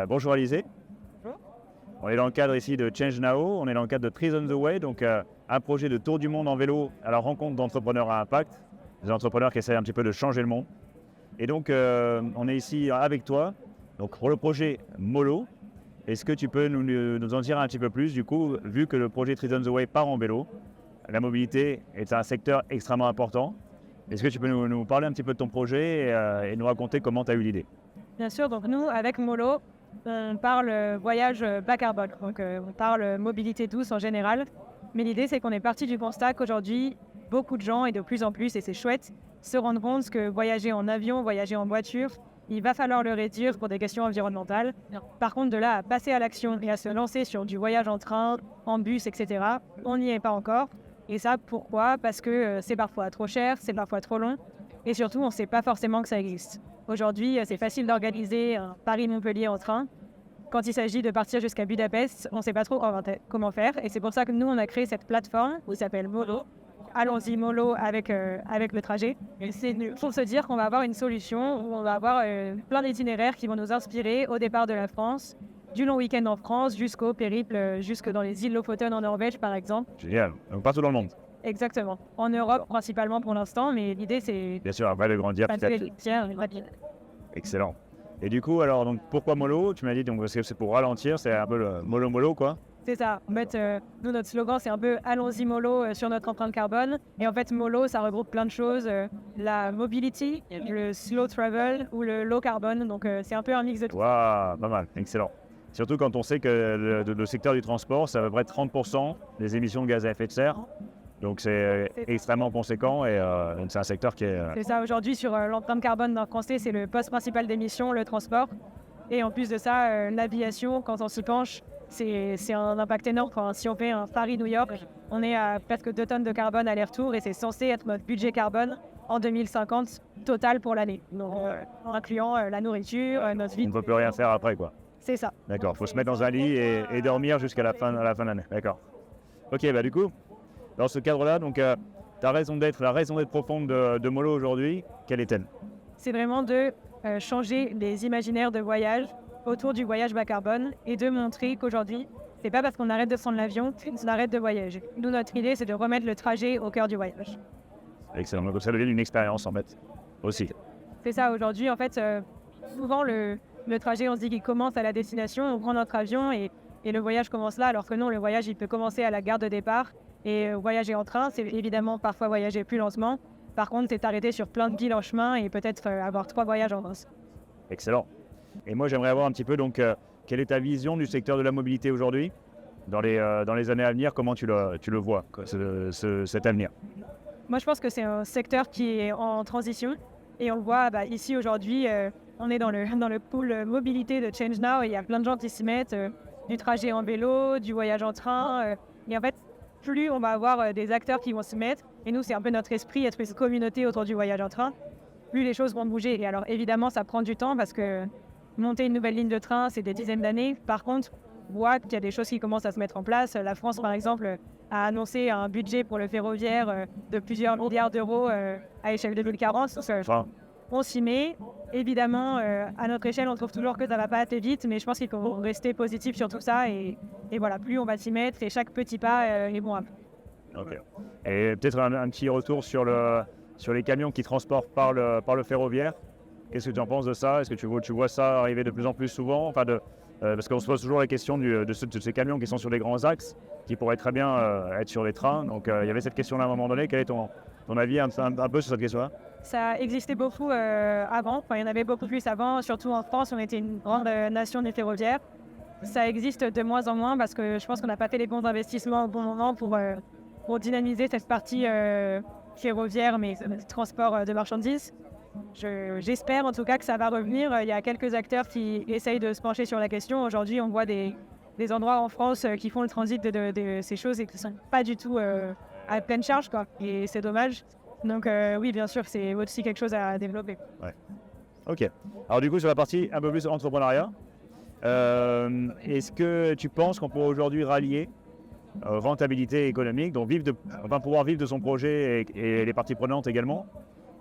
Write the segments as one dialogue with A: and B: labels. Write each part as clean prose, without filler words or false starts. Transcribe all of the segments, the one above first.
A: Bonjour Alizé.
B: Bonjour.
A: On est dans le cadre ici de Change Now, on est dans le cadre de Trees on the Way, donc un projet de tour du monde en vélo à la rencontre d'entrepreneurs à impact, des entrepreneurs qui essaient un petit peu de changer le monde. Et donc on est ici avec toi, donc pour le projet Molo. Est-ce que tu peux nous en dire un petit peu plus du coup, vu que le projet Trees on the Way part en vélo, la mobilité est un secteur extrêmement important. Est-ce que tu peux nous parler un petit peu de ton projet et nous raconter comment tu as eu l'idée?
B: Bien sûr, donc nous, avec Molo, on parle voyage bas carbone. Donc on parle mobilité douce en général. Mais l'idée, c'est qu'on est parti du constat qu'aujourd'hui, beaucoup de gens, et de plus en plus, et c'est chouette, se rendent compte que voyager en avion, voyager en voiture, il va falloir le réduire pour des questions environnementales. Par contre, de là à passer à l'action et à se lancer sur du voyage en train, en bus, etc., on n'y est pas encore. Et ça, pourquoi? Parce que c'est parfois trop cher, c'est parfois trop long, et surtout, on ne sait pas forcément que ça existe. Aujourd'hui, c'est facile d'organiser un Paris-Montpellier en train. Quand il s'agit de partir jusqu'à Budapest, on ne sait pas trop comment faire. Et c'est pour ça que nous, on a créé cette plateforme qui s'appelle Molo. Allons-y Molo avec le trajet. Et c'est pour se dire qu'on va avoir une solution où on va avoir plein d'itinéraires qui vont nous inspirer au départ de la France, du long week-end en France jusqu'au périple, jusque dans les îles Lofoten en Norvège par exemple.
A: Génial, donc partout dans le monde.
B: Exactement. En Europe principalement pour l'instant, mais l'idée c'est...
A: Bien sûr, après de grandir peut-être. Excellent. Et du coup, alors, donc, pourquoi Molo? Tu m'as dit donc, parce que c'est pour ralentir, c'est un peu le mollo quoi.
B: C'est ça. En fait, nous, notre slogan, c'est un peu « Allons-y mollo sur notre empreinte carbone ». Et en fait, mollo, ça regroupe plein de choses. La mobility, le slow travel ou le low carbone. Donc, c'est un peu un mix de tout.
A: Waouh, pas mal, excellent. Surtout quand on sait que le secteur du transport, c'est à peu près 30% des émissions de gaz à effet de serre. Donc, c'est extrêmement conséquent et donc c'est un secteur qui est...
B: C'est ça. Aujourd'hui, sur l'empreinte carbone d'un Français, c'est le poste principal d'émission, le transport. Et en plus de ça, l'aviation, quand on s'y penche, c'est un impact énorme. Enfin, si on fait un Paris-New York, on est à presque 2 tonnes de carbone aller-retour et c'est censé être notre budget carbone en 2050 total pour l'année. Donc, incluant la nourriture, notre vie.
A: On ne peut plus rien faire après, quoi.
B: C'est ça.
A: D'accord, il faut se mettre dans un lit et dormir jusqu'à la fin de l'année. D'accord. Ok, bah du coup, dans ce cadre-là, donc la raison d'être profonde de Molo aujourd'hui, quelle est-elle?
B: C'est vraiment de changer les imaginaires de voyage autour du voyage bas carbone et de montrer qu'aujourd'hui, c'est pas parce qu'on arrête de prendre l'avion qu'on arrête de voyager. Nous, notre idée, c'est de remettre le trajet au cœur du voyage.
A: Excellent, donc ça devient une expérience en fait, aussi.
B: C'est ça, aujourd'hui, en fait, souvent le trajet, on se dit qu'il commence à la destination, on prend notre avion et le voyage commence là, alors que non, le voyage, il peut commencer à la gare de départ. Et voyager en train, c'est évidemment parfois voyager plus lentement. Par contre, c'est arrêter sur plein de villes en chemin et peut-être avoir 3 voyages en France.
A: Excellent. Et moi, j'aimerais avoir un petit peu, donc, quelle est ta vision du secteur de la mobilité aujourd'hui? Dans les années à venir, comment tu le vois, cet avenir?
B: Moi, je pense que c'est un secteur qui est en transition. Et on le voit ici aujourd'hui, on est dans le pool mobilité de Change Now. Et il y a plein de gens qui s'y mettent, du trajet en vélo, du voyage en train. Et en fait, plus on va avoir des acteurs qui vont se mettre, et nous c'est un peu notre esprit, être une communauté autour du voyage en train, plus les choses vont bouger. Et alors évidemment ça prend du temps parce que monter une nouvelle ligne de train c'est des dizaines d'années. Par contre, on voit qu'il y a des choses qui commencent à se mettre en place. La France par exemple a annoncé un budget pour le ferroviaire de plusieurs milliards d'euros à échelle 2040. On s'y met. Évidemment, à notre échelle, on trouve toujours que ça ne va pas assez vite, mais je pense qu'il faut rester positif sur tout ça. Et voilà, plus on va s'y mettre et chaque petit pas est bon.
A: Ok. Et peut-être un petit retour sur les camions qui transportent par le ferroviaire. Qu'est-ce que tu en penses de ça? Est-ce que tu vois ça arriver de plus en plus souvent? Parce qu'on se pose toujours la question de ces camions qui sont sur les grands axes, qui pourraient très bien être sur les trains. Donc il y avait cette question-là à un moment donné. Quel est ton avis un peu sur cette question-là?
B: Ça existait beaucoup avant, il y en avait beaucoup plus avant, surtout en France, on était une grande nation des ferroviaires. Ça existe de moins en moins parce que je pense qu'on n'a pas fait les bons investissements au bon moment pour dynamiser cette partie ferroviaire, mais transport de marchandises. J'espère en tout cas que ça va revenir. Il y a quelques acteurs qui essayent de se pencher sur la question. Aujourd'hui, on voit des endroits en France qui font le transit de ces choses et qui ne sont pas du tout à pleine charge, quoi. Et c'est dommage. Donc oui, bien sûr, c'est aussi quelque chose à développer.
A: Ouais. Ok. Alors du coup, sur la partie un peu plus entrepreneuriat, est-ce que tu penses qu'on pourrait aujourd'hui rallier rentabilité économique, donc pouvoir vivre de son projet et les parties prenantes également,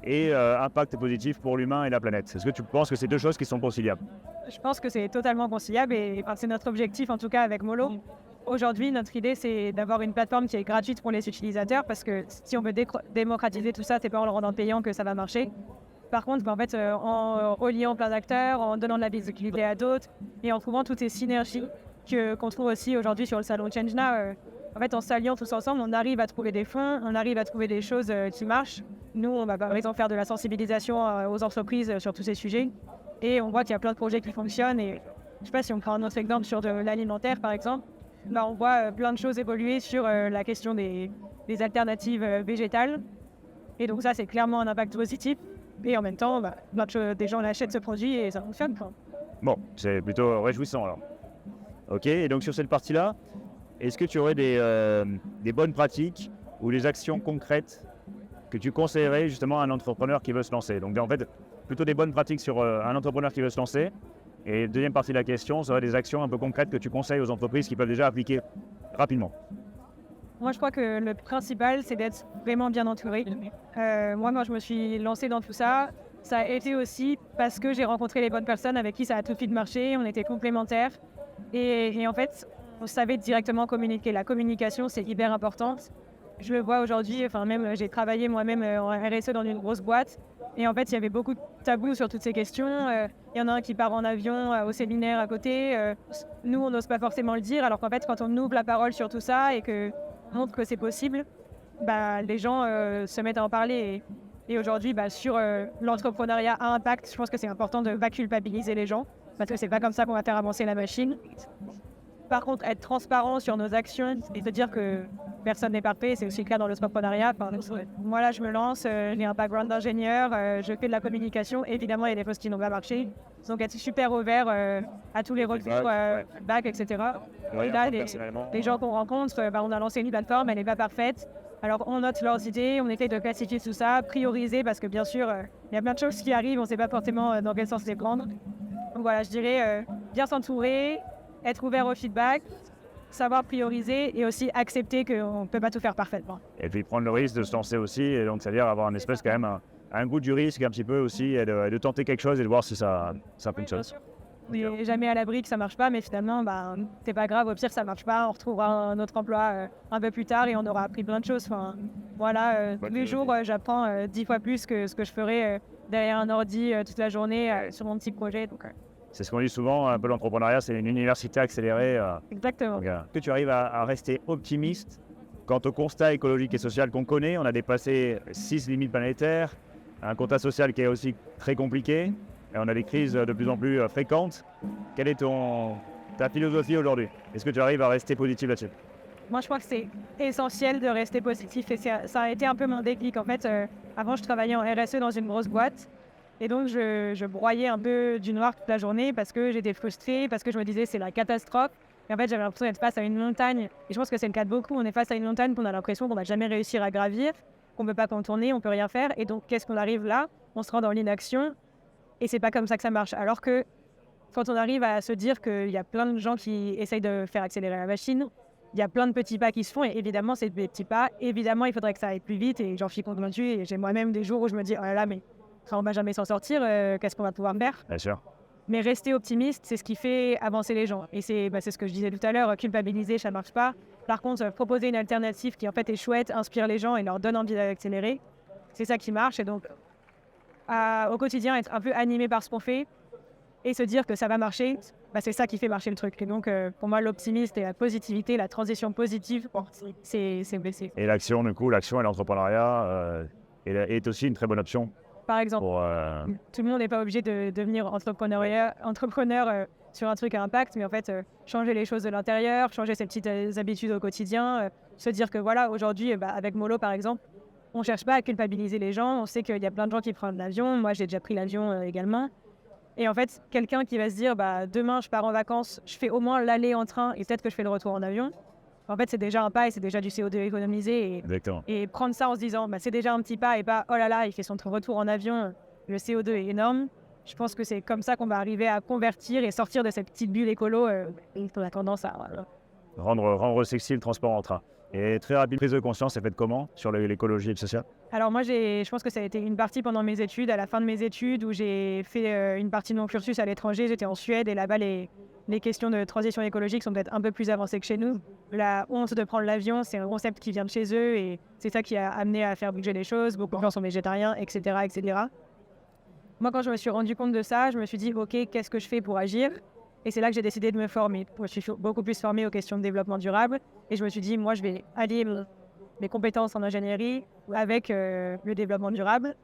A: et impact positif pour l'humain et la planète. Est-ce que tu penses que c'est deux choses qui sont conciliables?
B: Je pense que c'est totalement conciliable et c'est notre objectif en tout cas avec Molo. Aujourd'hui, notre idée, c'est d'avoir une plateforme qui est gratuite pour les utilisateurs parce que si on veut démocratiser tout ça, c'est pas en le rendant payant que ça va marcher. Par contre, en fait, en reliant plein d'acteurs, en donnant de la visibilité à d'autres et en trouvant toutes ces synergies qu'on trouve aussi aujourd'hui sur le salon Change Now, en fait, en s'alliant tous ensemble, on arrive à trouver des fonds, on arrive à trouver des choses qui marchent. Nous, on va par exemple faire de la sensibilisation aux entreprises sur tous ces sujets et on voit qu'il y a plein de projets qui fonctionnent. Et je ne sais pas si on prend un autre exemple sur de l'alimentaire, par exemple. Bah, on voit plein de choses évoluer sur la question des alternatives végétales. Et donc ça, c'est clairement un impact positif. Et en même temps, des gens achètent ce produit et ça fonctionne.
A: Bon, c'est plutôt réjouissant alors. Ok, et donc sur cette partie-là, est-ce que tu aurais des bonnes pratiques ou des actions concrètes que tu conseillerais justement à un entrepreneur qui veut se lancer? Donc en fait, plutôt des bonnes pratiques sur un entrepreneur qui veut se lancer. Et deuxième partie de la question, serait des actions un peu concrètes que tu conseilles aux entreprises qui peuvent déjà appliquer rapidement.
B: Moi, je crois que le principal, c'est d'être vraiment bien entouré. Moi, quand je me suis lancée dans tout ça, ça a été aussi parce que j'ai rencontré les bonnes personnes avec qui ça a tout de suite marché. On était complémentaires. Et en fait, on savait directement communiquer. La communication, c'est hyper importante. Je le vois aujourd'hui, même j'ai travaillé moi-même en RSE dans une grosse boîte. Et en fait, il y avait beaucoup de tabous sur toutes ces questions. Il y en a un qui part en avion au séminaire à côté. Nous, on n'ose pas forcément le dire. Alors qu'en fait, quand on ouvre la parole sur tout ça et qu'on montre que c'est possible, les gens se mettent à en parler. Et aujourd'hui, sur l'entrepreneuriat à impact, je pense que c'est important de ne pas culpabiliser les gens. Parce que c'est pas comme ça qu'on va faire avancer la machine. Par contre, être transparent sur nos actions et se dire que personne n'est parfait, c'est aussi le cas dans l'entrepreneuriat. Moi, là, je me lance, j'ai un background d'ingénieur, je fais de la communication. Évidemment, il y a des choses qui n'ont pas marché. Donc, être super ouvert à tous les retours, feedback, etc.
A: Ouais,
B: et là, les gens qu'on rencontre, on a lancé une plateforme, elle n'est pas parfaite. Alors, on note leurs idées, on essaie de classifier tout ça, prioriser, parce que bien sûr, il y a plein de choses qui arrivent, on ne sait pas forcément dans quel sens les prendre. Donc voilà, je dirais bien s'entourer, être ouvert au feedback, savoir prioriser et aussi accepter qu'on ne peut pas tout faire parfaitement.
A: Et puis prendre le risque de se lancer aussi, et donc c'est-à-dire avoir une espèce quand même un goût du risque un petit peu aussi, et de tenter quelque chose et de voir si ça fonctionne.
B: On n'est jamais à l'abri que ça ne marche pas, mais finalement, c'est pas grave, au pire ça ne marche pas, on retrouvera un autre emploi un peu plus tard et on aura appris plein de choses. Tous les jours, j'apprends 10 fois plus que ce que je ferais derrière un ordi toute la journée sur mon petit projet.
A: C'est ce qu'on dit souvent, un peu l'entrepreneuriat, c'est une université accélérée.
B: Exactement.
A: Que tu arrives à rester optimiste quant au constat écologique et social qu'on connaît. On a dépassé 6 limites planétaires, un constat social qui est aussi très compliqué, et on a des crises de plus en plus fréquentes. Quelle est ta philosophie aujourd'hui? Est-ce que tu arrives à rester positif là-dessus?
B: Moi, je crois que c'est essentiel de rester positif et ça a été un peu mon déclic. En fait, avant, je travaillais en RSE dans une grosse boîte. Et donc, je broyais un peu du noir toute la journée parce que j'étais frustrée, parce que je me disais c'est la catastrophe. Et en fait, j'avais l'impression d'être face à une montagne. Et je pense que c'est le cas de beaucoup. On est face à une montagne qu'on a l'impression qu'on ne va jamais réussir à gravir, qu'on ne peut pas contourner, on ne peut rien faire. Et donc, qu'est-ce qu'on arrive là? On se rend dans l'inaction. Et c'est pas comme ça que ça marche. Alors que quand on arrive à se dire qu'il y a plein de gens qui essayent de faire accélérer la machine, il y a plein de petits pas qui se font. Et évidemment, c'est des petits pas. Évidemment, il faudrait que ça aille plus vite. Et j'en suis convaincue. Et j'ai moi-même des jours où je me dis, oh là là, mais on ne va jamais s'en sortir, qu'est-ce qu'on va pouvoir faire?
A: Bien sûr.
B: Mais rester optimiste, c'est ce qui fait avancer les gens. Et c'est ce que je disais tout à l'heure, culpabiliser, ça ne marche pas. Par contre, proposer une alternative qui en fait est chouette, inspire les gens et leur donne envie d'accélérer, c'est ça qui marche. Et donc, au quotidien, être un peu animé par ce qu'on fait et se dire que ça va marcher, c'est ça qui fait marcher le truc. Et donc, pour moi, l'optimisme et la positivité, la transition positive, c'est blessé.
A: Et l'action, du coup, l'action et l'entrepreneuriat est aussi une très bonne option.
B: Par exemple, tout le monde n'est pas obligé de devenir entrepreneur sur un truc à impact, mais en fait, changer les choses de l'intérieur, changer ses petites habitudes au quotidien, se dire que voilà, aujourd'hui, avec Molo par exemple, on ne cherche pas à culpabiliser les gens, on sait qu'il y a plein de gens qui prennent l'avion, moi j'ai déjà pris l'avion également, et en fait, quelqu'un qui va se dire, demain je pars en vacances, je fais au moins l'aller en train et peut-être que je fais le retour en avion. En fait, c'est déjà un pas et c'est déjà du CO2 économisé. Et prendre ça en se disant, c'est déjà un petit pas et pas, oh là là, il fait son retour en avion, le CO2 est énorme. Je pense que c'est comme ça qu'on va arriver à convertir et sortir de cette petite bulle écolo qu'on a tendance à...
A: Rendre sexy le transport en train. Et très rapide prise de conscience, c'est fait comment sur l'écologie et le social?
B: Alors moi, je pense que ça a été une partie pendant mes études, à la fin de mes études, où j'ai fait une partie de mon cursus à l'étranger. J'étais en Suède et là-bas, les questions de transition écologique sont peut-être un peu plus avancées que chez nous. La honte de prendre l'avion, c'est un concept qui vient de chez eux et c'est ça qui a amené à faire bouger les choses. Beaucoup de gens sont végétariens, etc., etc. Moi, quand je me suis rendu compte de ça, je me suis dit, OK, qu'est-ce que je fais pour agir? Et c'est là que j'ai décidé de me former. Je suis beaucoup plus formée aux questions de développement durable. Et je me suis dit, moi, je vais allier mes compétences en ingénierie avec le développement durable.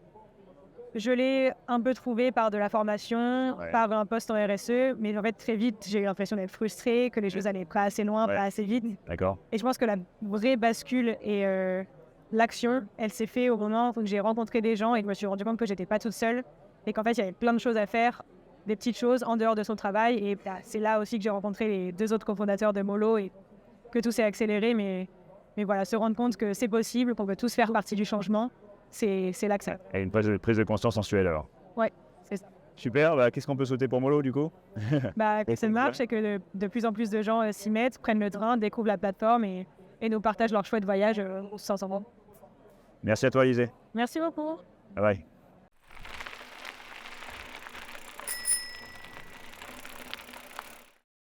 B: Je l'ai un peu trouvé par de la formation, par un poste en RSE, mais en fait, très vite, j'ai eu l'impression d'être frustrée, que les choses allaient pas assez loin, pas assez vite.
A: D'accord.
B: Et je pense que la vraie bascule et l'action, elle s'est faite au moment où j'ai rencontré des gens et je me suis rendu compte que j'étais pas toute seule et qu'en fait, il y avait plein de choses à faire, des petites choses en dehors de son travail. Et c'est là aussi que j'ai rencontré les 2 autres cofondateurs de Molo et que tout s'est accéléré. Mais voilà, se rendre compte que c'est possible, qu'on peut tous faire partie du changement, c'est là que ça.
A: Et une prise de conscience en Suède alors.
B: Ouais, c'est ça.
A: Super, qu'est-ce qu'on peut souhaiter pour Molo du coup?
B: Que ça marche et que de plus en plus de gens s'y mettent, prennent le train, découvrent la plateforme et nous partagent leur chouette voyage ensemble.
A: Merci à toi, Alizé.
B: Merci beaucoup.
A: Bye bye.